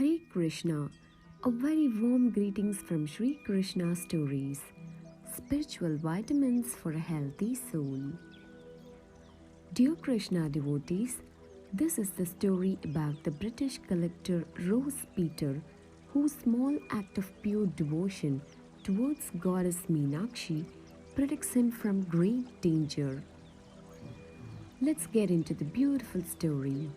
Hare Krishna, a very warm greetings from Sri Krishna Stories, spiritual vitamins for a healthy soul. Dear Krishna devotees, this is the story about the British collector Rose Peter, whose small act of pure devotion towards goddess Meenakshi protects him from great danger. Let's get into the beautiful story.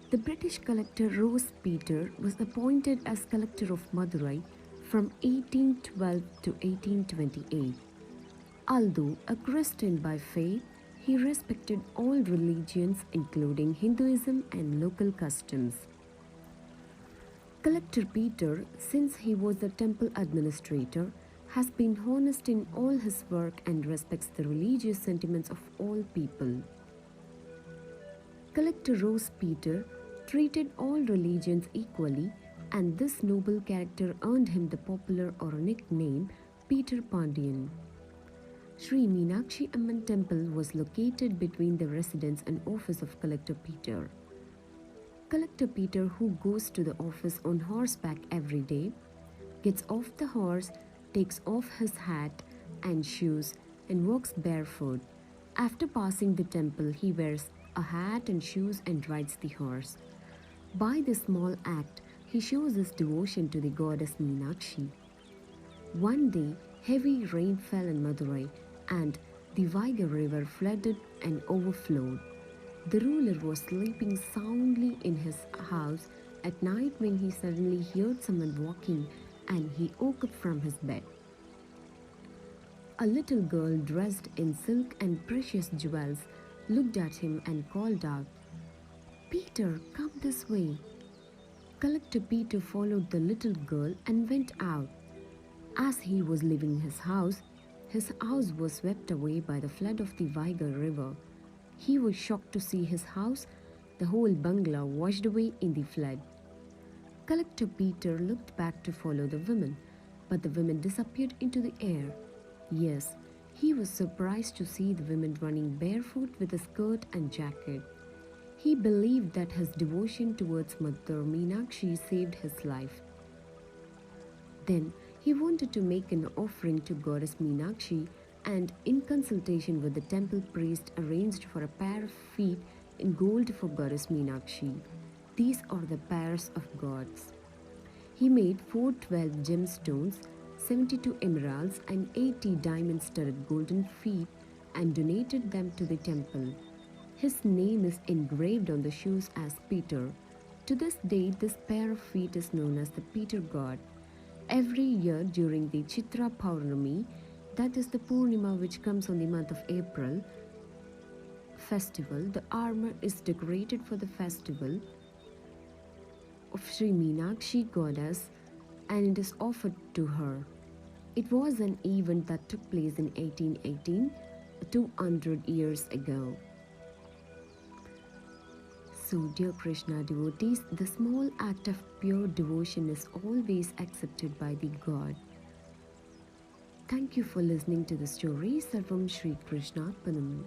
The British collector Rose Peter was appointed as Collector of Madurai from 1812 to 1828. Although a Christian by faith, he respected all religions including Hinduism and local customs. Collector Peter, since he was the temple administrator, has been honest in all his work and respects the religious sentiments of all people. Collector Rose Peter treated all religions equally, and this noble character earned him the popular or nickname Peter Pandian. Sri Meenakshi Amman temple was located between the residence and office of Collector Peter. Collector Peter, who goes to the office on horseback every day, gets off the horse, takes off his hat and shoes and walks barefoot. After passing the temple, he wears a hat and shoes and rides the horse. By this small act, he shows his devotion to the goddess Meenakshi. One day, heavy rain fell in Madurai and the Vaiga river flooded and overflowed. The ruler was sleeping soundly in his house at night when he suddenly heard someone walking and he woke up from his bed. A little girl dressed in silk and precious jewels looked at him and called out, "Peter, come this way." Collector Peter followed the little girl and went out. As he was leaving his house was swept away by the flood of the Vaiga river. He was shocked to see his house, the whole bungalow, washed away in the flood. Collector Peter looked back to follow the women, but the women disappeared into the air. Yes, he was surprised to see the women running barefoot with a skirt and jacket. He believed that his devotion towards Mother Meenakshi saved his life. Then he wanted to make an offering to Goddess Meenakshi and, in consultation with the temple priest, arranged for a pair of feet in gold for Goddess Meenakshi. These are the pairs of gods. He made 412 gemstones, 72 emeralds and 80 diamond-studded golden feet and donated them to the temple. His name is engraved on the shoes as Peter. To this day, this pair of feet is known as the Peter God. Every year during the Chitra Paurnami, that is the Purnima which comes on the month of April, festival, the armor is decorated for the festival of Sri Meenakshi goddess and it is offered to her. It was an event that took place in 1818, 200 years ago. So, dear Krishna devotees, the small act of pure devotion is always accepted by the God. Thank you for listening to the story. Sarvam Shri Krishna Panam.